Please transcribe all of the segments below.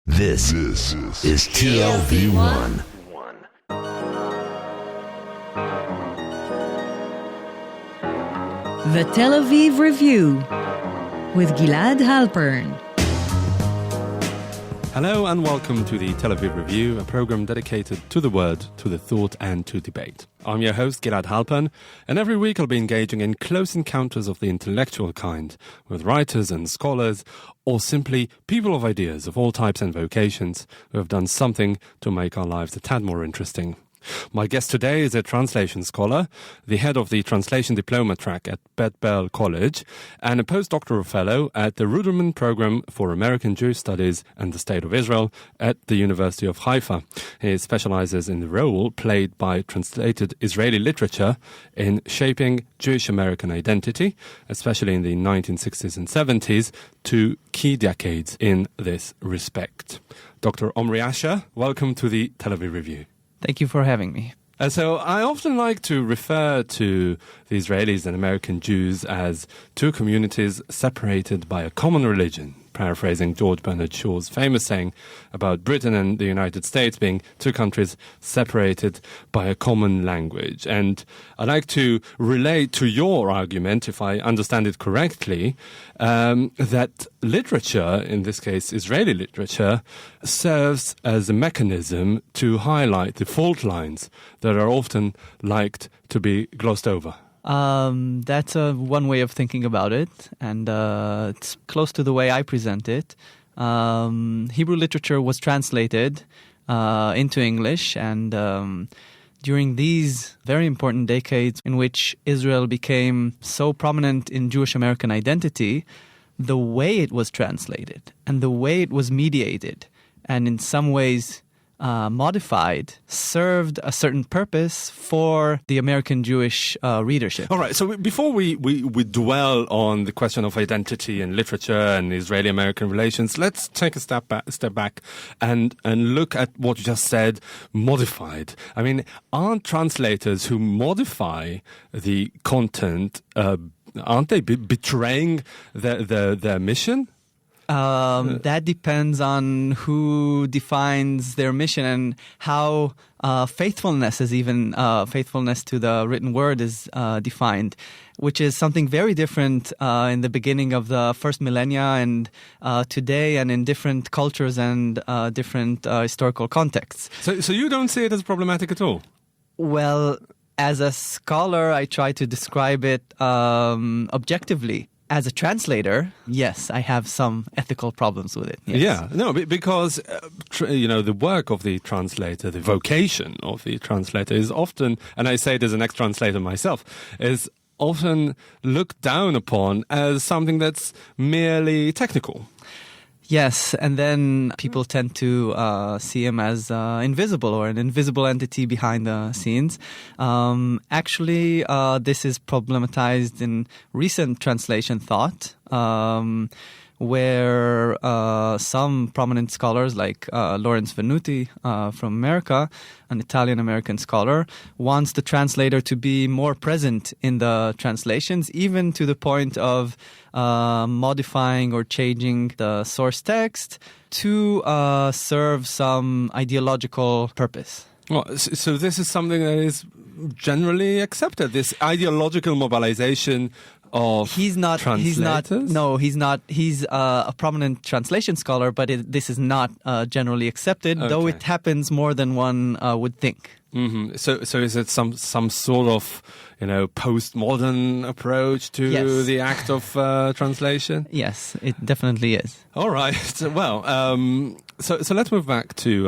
This is TLV1. The Tel Aviv Review with Gilad Halpern. Hello and welcome to the Tel Aviv Review, a program dedicated to the word, to the thought and to debate. I'm your host, Gilad Halpern, and every week I'll be engaging in close encounters of the intellectual kind with writers and scholars, or simply people of ideas of all types and vocations who have done something to make our lives a tad more interesting. My guest today is a translation scholar, the head of the Translation Diploma Track at Beit Berl College, and a post-doctoral fellow at the Ruderman Program for American Jewish Studies and the State of Israel at the University of Haifa. He specializes in the role played by translated Israeli literature in shaping Jewish American identity, especially in the 1960s and 70s, two key decades in this respect. Dr. Omri Asscher, welcome to the Tel Aviv Review. Thank you for having me. So I often like to refer to the Israelis and American Jews as two communities separated by a common religion, paraphrasing George Bernard Shaw's famous saying about Britain and the United States being two countries separated by a common language. And I like to relate to your argument, if I understand it correctly, that literature, in this case Israeli literature, serves as a mechanism to highlight the fault lines that are often liked to be glossed over. That's one way of thinking about it, and it's close to the way I present it. Hebrew literature was translated into English, and during these very important decades in which Israel became so prominent in Jewish American identity, the way it was translated and the way it was mediated, and in some ways modified, served a certain purpose for the American Jewish readership. All right, so before we dwell on the question of identity and literature and Israeli-American relations, let's take a step back and look at what you just said, modified. I mean, aren't translators who modify the content, aren't they betraying their mission? That depends on who defines their mission and how faithfulness is even faithfulness to the written word is defined, which is something very different in the beginning of the first millennia and today, and in different cultures and different historical contexts. So you don't see it as problematic at all? Well, as a scholar, I try to describe it objectively. As a translator, yes, I have some ethical problems with it. Yes. Yeah, no, because, the work of the translator, the vocation of the translator is often, and I say it as an ex-translator myself, is often looked down upon as something that's merely technical. Yes, and then people tend to see him as invisible or an invisible entity behind the scenes. Actually, this is problematized in recent translation thought, where some prominent scholars like Lawrence Venuti from America, an Italian-American scholar, wants the translator to be more present in the translations, even to the point of modifying or changing the source text to serve some ideological purpose. Well, so this is something that is generally accepted, this ideological mobilization of translators? He's not. He's a prominent translation scholar, but this is not generally accepted, though it happens more than one would think. Mm-hmm. So is it some sort of postmodern approach to the act of translation? Yes, it definitely is. All right. Well, so let's move back to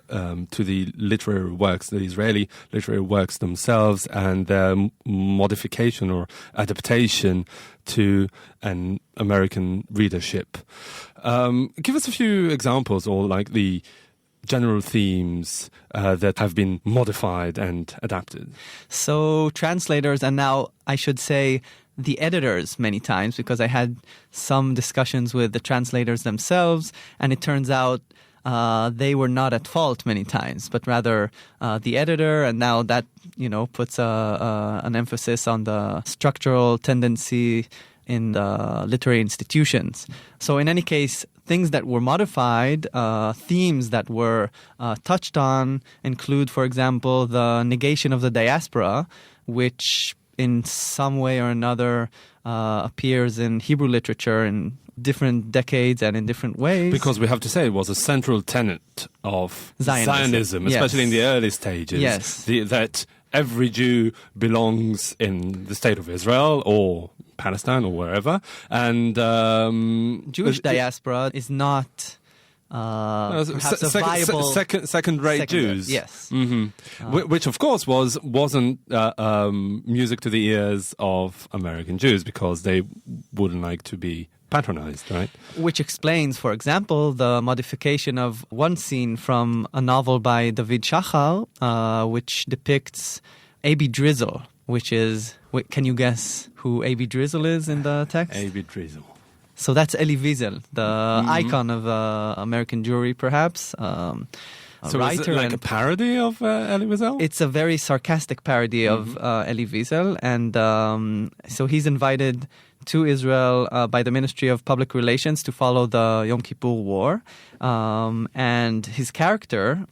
the literary works, the Israeli literary works themselves, and their modification or adaptation to an American readership. Give us a few examples, or like the general themes that have been modified and adapted. So translators, and now I should say the editors many times, because I had some discussions with the translators themselves, and it turns out they were not at fault many times, but rather the editor, and now that puts an emphasis on the structural tendency in the literary institutions. So in any case, things that were modified, themes that were touched on, include, for example, the negation of the diaspora, which in some way or another appears in Hebrew literature in different decades and in different ways. Because we have to say it was a central tenet of Zionism, especially in the early stages. Yes. That every Jew belongs in the state of Israel or Palestine or wherever. And Jewish diaspora is not perhaps a viable second-rate Jews. Yes. Which, of course, wasn't music to the ears of American Jews because they wouldn't like to be patronized, right? Which explains, for example, the modification of one scene from a novel by David Shachar, which depicts A.B. Drizzle, which is... can you guess who A.B. Drizzle is in the text? A.B. Drizzle. So that's Elie Wiesel, the icon of American Jewry, perhaps. So is it like a parody of Elie Wiesel? It's a very sarcastic parody of Elie Wiesel. And so he's invited to Israel by the Ministry of Public Relations to follow the Yom Kippur War. And his character,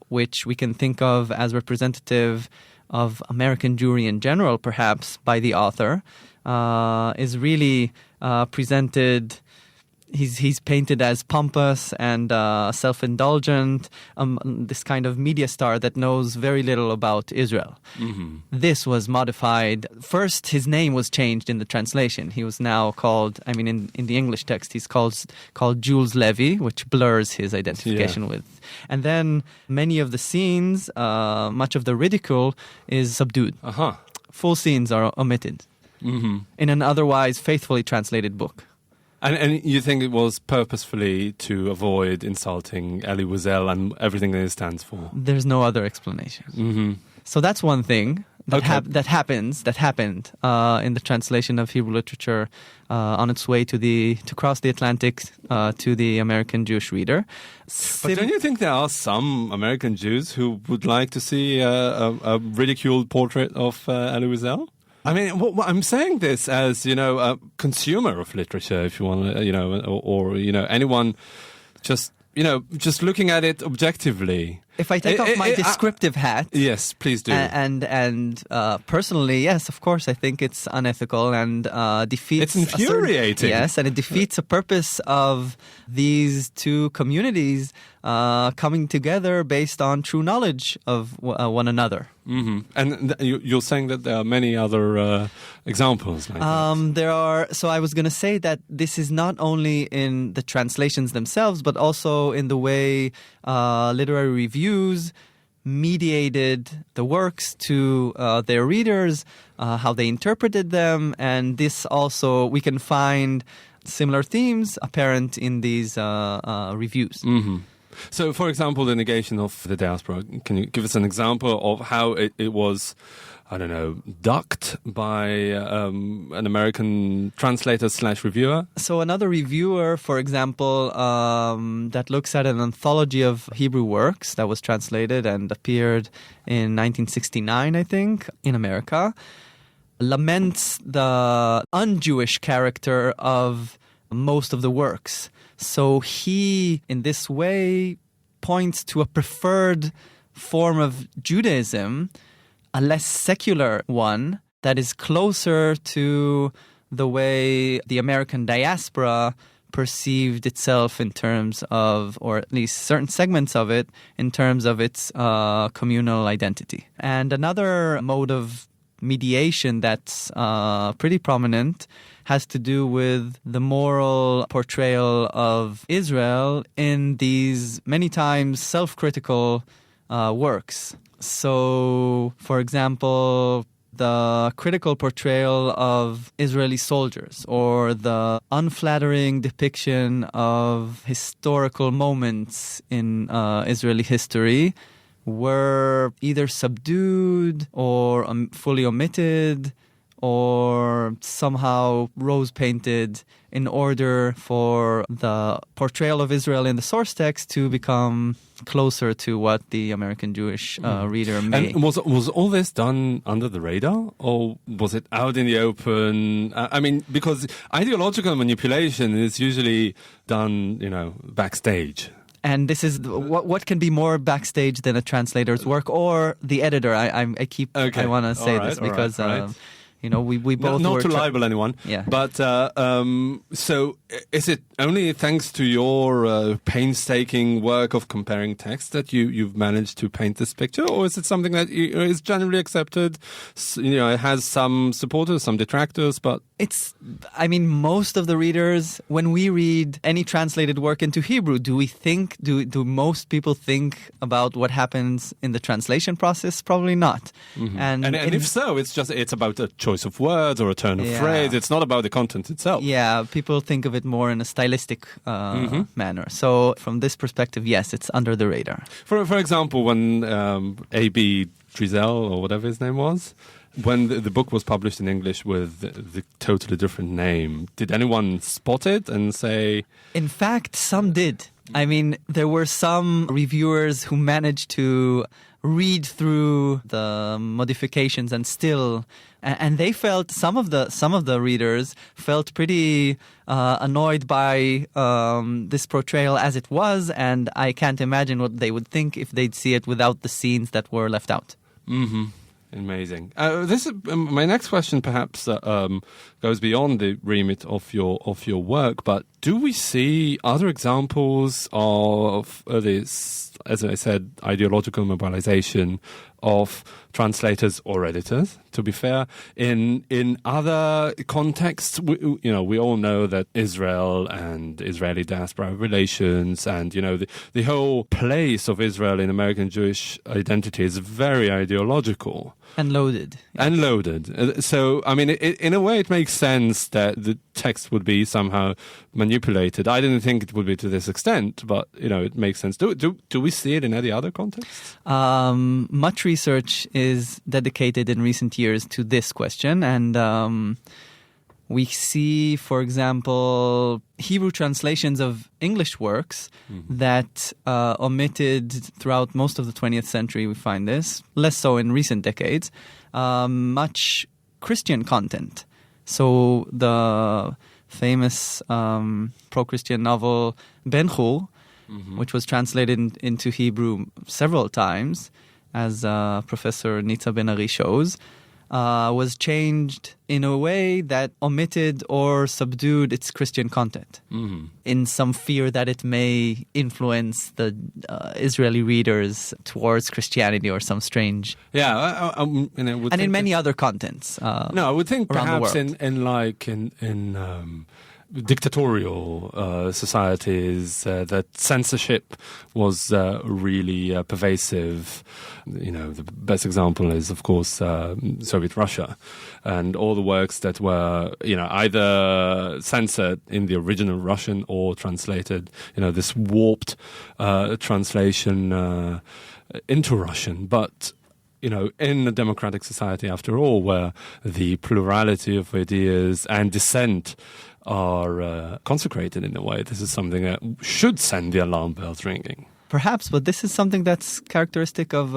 which we can think of as representative of American Jewry in general, perhaps, by the author, is really presented... He's painted as pompous and self-indulgent, this kind of media star that knows very little about Israel. This was modified. First, his name was changed in the translation. He was now called, in the English text, he's called Jules Levy, which blurs his identification with. And then many of the scenes, much of the ridicule is subdued. Full scenes are omitted in an otherwise faithfully translated book. And you think it was purposefully to avoid insulting Elie Wiesel and everything that it stands for? There's no other explanation. So that's one thing that happened in the translation of Hebrew literature on its way to cross the Atlantic to the American Jewish reader. But don't you think there are some American Jews who would like to see a ridiculed portrait of Elie Wiesel? I'm saying this as, a consumer of literature, if you want to, or anyone just looking at it objectively. If I take off my descriptive hat... Yes, please do. And personally, yes, of course, I think it's unethical and defeats... It's infuriating. Yes, and it defeats the purpose of these two communities coming together based on true knowledge of one another. And you're saying that there are many other examples like that? There are. So I was going to say that this is not only in the translations themselves, but also in the way literary reviews mediated the works to their readers, how they interpreted them, and this also we can find similar themes apparent in these reviews. So, for example, the negation of the diaspora, can you give us an example of how it was, ducked by an American translator / reviewer? So another reviewer, for example, that looks at an anthology of Hebrew works that was translated and appeared in 1969, I think, in America, laments the un-Jewish character of most of the works. So he, in this way, points to a preferred form of Judaism, a less secular one that is closer to the way the American diaspora perceived itself in terms of, or at least certain segments of it, in terms of its communal identity. And another mode of mediation that's pretty prominent has to do with the moral portrayal of Israel in these many times self-critical works. So, for example, the critical portrayal of Israeli soldiers or the unflattering depiction of historical moments in Israeli history were either subdued or fully omitted or somehow rose-painted in order for the portrayal of Israel in the source text to become closer to what the American Jewish reader may. And was all this done under the radar, or was it out in the open? I mean, because ideological manipulation is usually done, backstage. And this is what can be more backstage than a translator's work or the editor. I want to say this because we both not to libel anyone. Yeah. But so is it only thanks to your painstaking work of comparing text that you've managed to paint this picture, or is it something that is generally accepted? It has some supporters, some detractors, but most of the readers, when we read any translated work into Hebrew, do most people think about what happens in the translation process? Probably not. Mm-hmm. And if so, it's about a choice of words or a turn of phrase. It's not about the content itself. Yeah, people think of it more in a stylistic manner. So from this perspective, yes, it's under the radar. For example, when A.B. Drizel, or whatever his name was, when the book was published in English with the totally different name, did anyone spot it and say... In fact, some did. I mean, there were some reviewers who managed to read through the modifications and they felt, some of the readers felt pretty annoyed by this portrayal as it was, and I can't imagine what they would think if they'd see it without the scenes that were left out. Mm-hmm. Amazing. This is my next question. Perhaps goes beyond the remit of your work. But do we see other examples of this, as I said, ideological mobilization of translators or editors? To be fair, in other contexts, we all know that Israel and Israeli diaspora relations, and the whole place of Israel in American Jewish identity is very ideological. And loaded. And loaded. So, I mean, in a way, it makes sense that the text would be somehow manipulated. I didn't think it would be to this extent, but, it makes sense. Do we see it in any other context? Much research is dedicated in recent years to this question, and we see, for example, Hebrew translations of English works that omitted throughout most of the 20th century, we find this, less so in recent decades, much Christian content. So the famous pro-Christian novel Ben-Hur, which was translated into Hebrew several times, as Professor Nitza Ben-Ari shows, was changed in a way that omitted or subdued its Christian content in some fear that it may influence the Israeli readers towards Christianity or some strange... Yeah, and in many other contents. I would think perhaps in dictatorial societies that censorship was really pervasive. The best example is, of course, Soviet Russia, and all the works that were either censored in the original Russian or translated, this warped translation into Russian. But in a democratic society, after all, where the plurality of ideas and dissent are consecrated in a way, this is something that should send the alarm bells ringing. Perhaps, but this is something that's characteristic of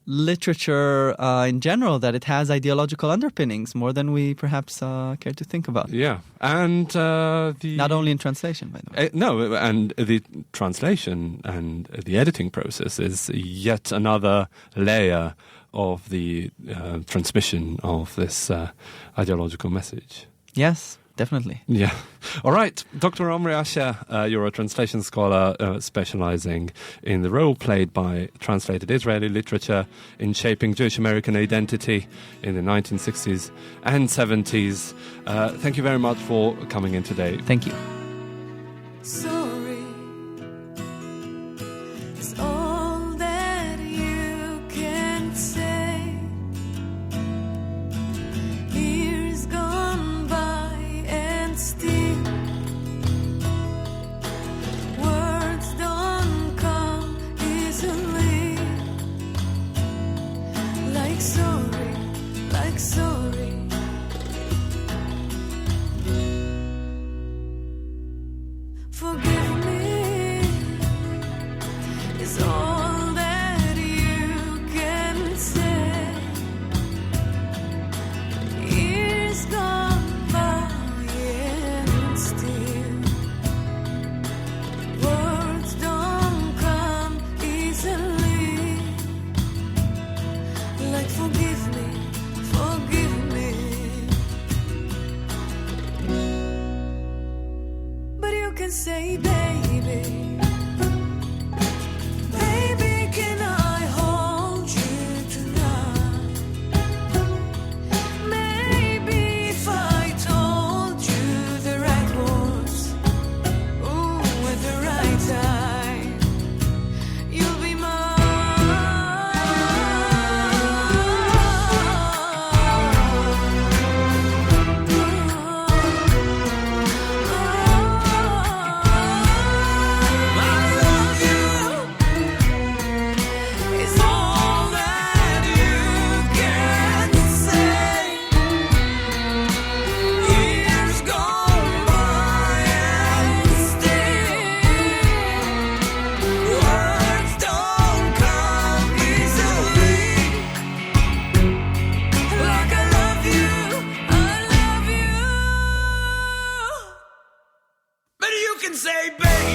literature in general, that it has ideological underpinnings more than we perhaps care to think about. Yeah, and not only in translation, by the way. No, and the translation and the editing process is yet another layer of the transmission of this ideological message. Yes. Definitely. Yeah. All right. Dr. Omri Asscher, you're a translation scholar specializing in the role played by translated Israeli literature in shaping Jewish American identity in the 1960s and 70s. Thank you very much for coming in today. Thank you. Sorry, it's all that you can say. Years gone by. Still, words don't come easily. Like sorry,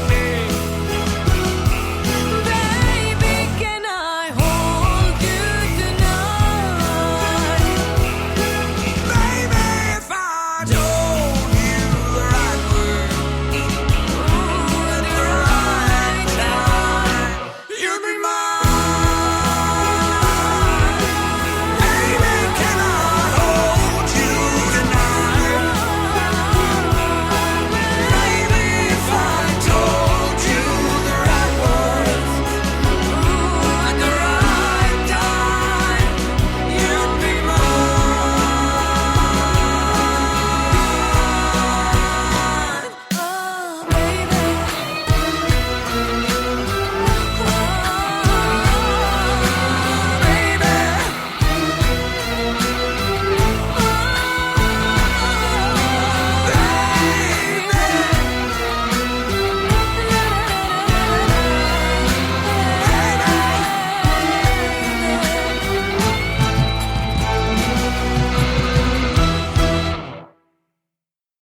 day.